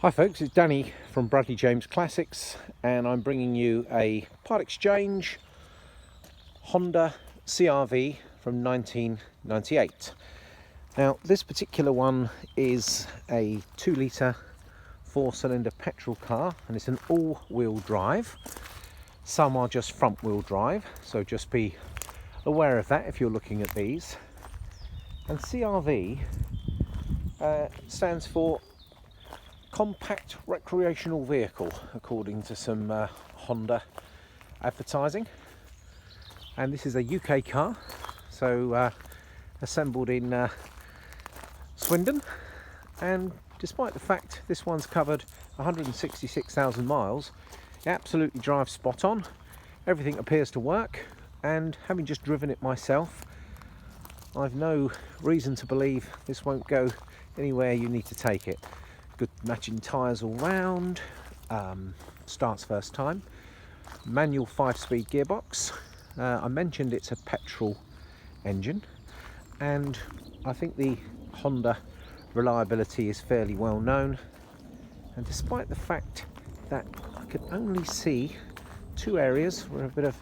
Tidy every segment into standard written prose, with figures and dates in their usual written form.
Hi folks, it's Danny from Bradley James Classics, and I'm bringing you a part exchange Honda CRV from 1998. Now this particular one is a 2-litre 4-cylinder petrol car, and it's an all-wheel drive. Some are just front-wheel drive, so just be aware of that if you're looking at these. And CRV stands for Compact Recreational Vehicle, according to some Honda advertising. And this is a UK car, so assembled in Swindon. And despite the fact this one's covered 166,000 miles, it absolutely drives spot on. Everything appears to work, and having just driven it myself, I've no reason to believe this won't go anywhere you need to take it. Good matching tyres all round, starts first time, manual 5-speed gearbox. I mentioned it's a petrol engine, and I think the Honda reliability is fairly well known. And despite the fact that I can only see 2 areas where a bit of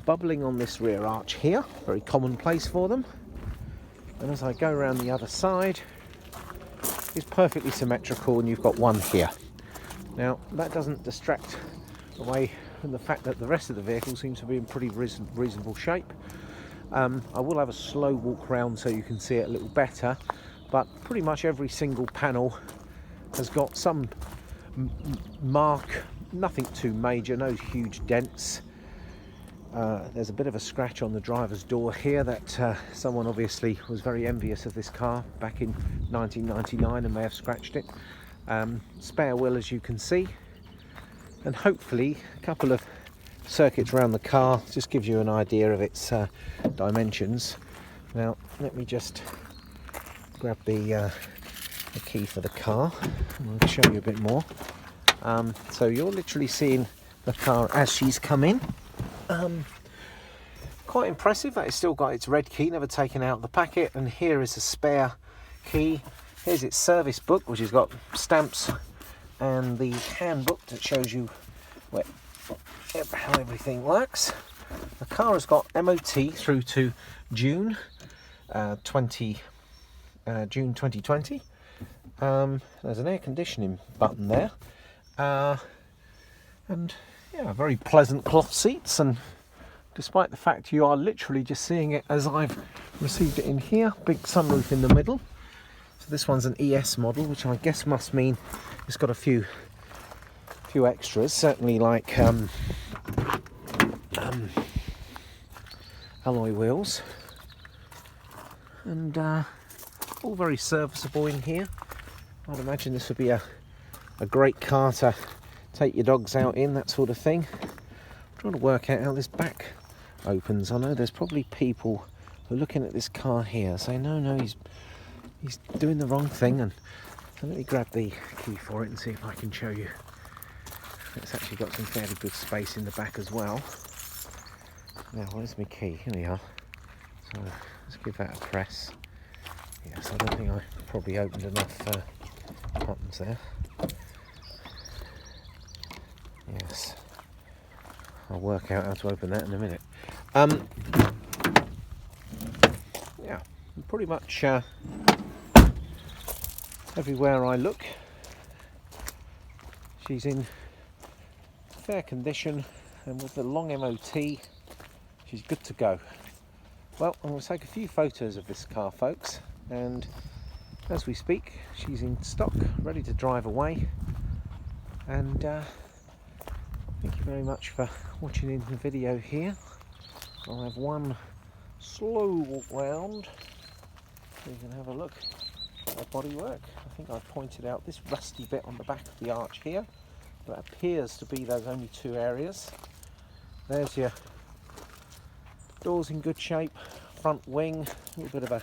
bubbling on this rear arch here, very commonplace for them, and as I go around the other side, it's perfectly symmetrical, and you've got one here. Now that doesn't distract away from the fact that the rest of the vehicle seems to be in pretty reasonable shape. I will have a slow walk around so you can see it a little better, but pretty much every single panel has got some mark, nothing too major, no huge dents. There's a bit of a scratch on the driver's door here that someone obviously was very envious of this car back in 1999 and may have scratched it. Spare wheel, as you can see, and hopefully a couple of circuits around the car just gives you an idea of its dimensions. Now let me just grab the key for the car and I'll show you a bit more. So you're literally seeing the car as she's come in. Quite impressive that it's still got its red key, never taken out of the packet, and here is a spare key. Here's its service book, which has got stamps, and the handbook that shows you how everything works. The car has got MOT through to June 2020. There's an air conditioning button there, and yeah, very pleasant cloth seats, and despite the fact you are literally just seeing it as I've received it in here, big sunroof in the middle. So this one's an ES model, which I guess must mean it's got a few extras, certainly like alloy wheels, and all very serviceable in here. I'd imagine this would be a great car to take your dogs out in, that sort of thing. I'm trying to work out how this back opens. I know there's probably people who are looking at this car here saying, no, he's doing the wrong thing. And so let me grab the key for it and see if I can show you. It's actually got some fairly good space in the back as well. Now, where's my key? Here we are. So let's give that a press. Yes, I don't think I probably opened enough buttons there. Yes, I'll work out how to open that in a minute. Yeah, pretty much everywhere I look, she's in fair condition, and with the long MOT, she's good to go. Well, I'm going to take a few photos of this car, folks, and as we speak, she's in stock, ready to drive away. And thank you very much for watching in the video here. I'll have one slow walk round so you can have a look at the bodywork. I think I've pointed out this rusty bit on the back of the arch here. That appears to be those only 2 areas. There's your doors in good shape, front wing, a little bit of a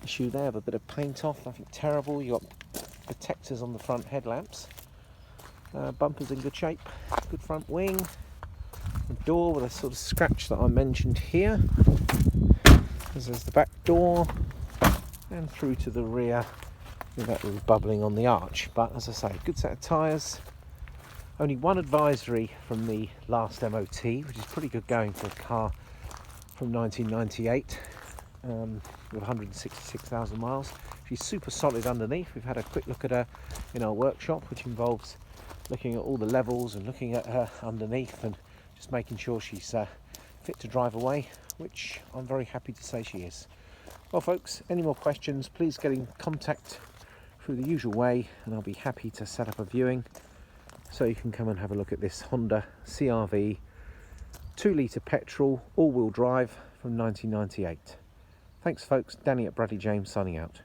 issue there, but a bit of paint off, nothing terrible. You've got protectors on the front headlamps. Bumpers in good shape, good front wing, the door with a sort of scratch that I mentioned here. There's the back door, and through to the rear with that little bubbling on the arch. But as I say, good set of tyres. Only one advisory from the last MOT, which is pretty good going for a car from 1998 with 166,000 miles. She's super solid underneath. We've had a quick look at her in our workshop, which involves looking at all the levels and looking at her underneath and just making sure she's fit to drive away, which I'm very happy to say she is. Well folks, any more questions, please get in contact through the usual way and I'll be happy to set up a viewing so you can come and have a look at this Honda CRV 2-litre petrol all-wheel drive from 1998. Thanks folks, Danny at Bradley James signing out.